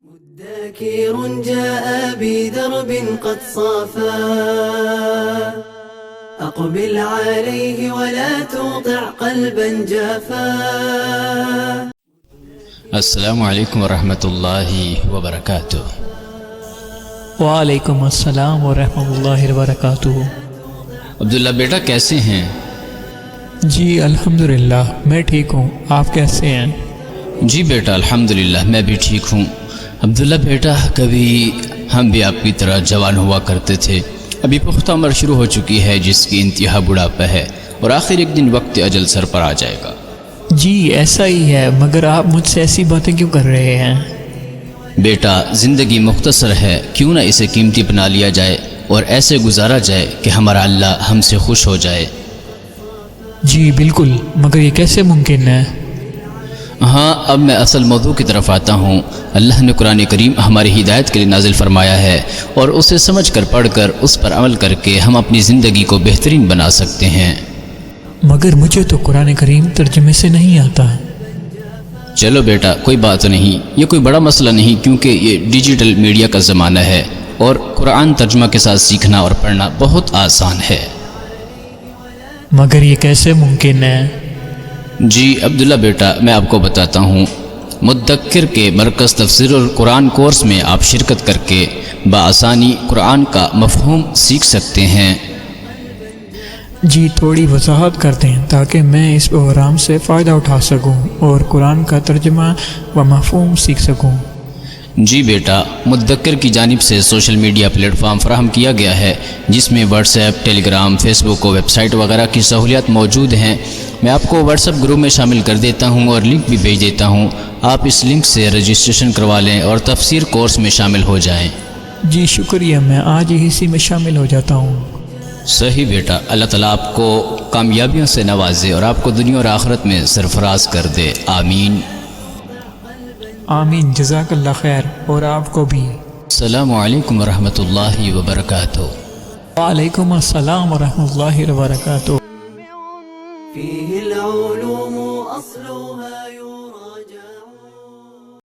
مدكر جاء بدرب قد صافا أقبل عليه ولا تطع قلبا جافا. السلام علیکم ورحمۃ اللہ وبرکاتہ. وعلیکم السلام ورحمۃ اللہ وبرکاتہ. عبداللہ بیٹا کیسے ہیں؟ جی الحمدللہ میں ٹھیک ہوں، آپ کیسے ہیں؟ جی بیٹا الحمدللہ میں بھی ٹھیک ہوں. عبداللہ بیٹا کبھی ہم بھی آپ کی طرح جوان ہوا کرتے تھے، ابھی پختہ عمر شروع ہو چکی ہے جس کی انتہا بڑھاپا ہے اور آخر ایک دن وقت اجل سر پر آ جائے گا. جی ایسا ہی ہے، مگر آپ مجھ سے ایسی باتیں کیوں کر رہے ہیں؟ بیٹا زندگی مختصر ہے، کیوں نہ اسے قیمتی بنا لیا جائے اور ایسے گزارا جائے کہ ہمارا اللہ ہم سے خوش ہو جائے. جی بالکل، مگر یہ کیسے ممکن ہے؟ ہاں اب میں اصل موضوع کی طرف آتا ہوں. اللہ نے قرآن کریم ہماری ہدایت کے لیے نازل فرمایا ہے اور اسے سمجھ کر پڑھ کر اس پر عمل کر کے ہم اپنی زندگی کو بہترین بنا سکتے ہیں. مگر مجھے تو قرآن کریم ترجمے سے نہیں آتا. چلو بیٹا کوئی بات نہیں، یہ کوئی بڑا مسئلہ نہیں کیونکہ یہ ڈیجیٹل میڈیا کا زمانہ ہے اور قرآن ترجمہ کے ساتھ سیکھنا اور پڑھنا بہت آسان ہے. مگر یہ کیسے ممکن ہے؟ جی عبداللہ بیٹا میں آپ کو بتاتا ہوں. مدکر کے مرکز تفسیر القرآن کورس میں آپ شرکت کر کے بآسانی قرآن کا مفہوم سیکھ سکتے ہیں. جی تھوڑی وضاحت کر دیں تاکہ میں اس پروگرام سے فائدہ اٹھا سکوں اور قرآن کا ترجمہ و مفہوم سیکھ سکوں. جی بیٹا مدکر کی جانب سے سوشل میڈیا پلیٹ فارم فراہم کیا گیا ہے جس میں واٹس ایپ، ٹیلی گرام، فیس بک و ویب سائٹ وغیرہ کی سہولیات موجود ہیں. میں آپ کو واٹس ایپ گروپ میں شامل کر دیتا ہوں اور لنک بھی بھیج دیتا ہوں. آپ اس لنک سے رجسٹریشن کروا لیں اور تفسیر کورس میں شامل ہو جائیں. جی شکریہ، میں آج ہی اسی میں شامل ہو جاتا ہوں. صحیح بیٹا، اللہ تعالیٰ آپ کو کامیابیوں سے نوازے اور آپ کو دنیا اور آخرت میں سرفراز کر دے. آمین آمین، جزاک اللہ خیر. اور آپ کو بھی. السلام علیکم ورحمۃ اللہ وبرکاتہ. وعلیکم السلام ورحمۃ اللہ وبرکاتہ. فيه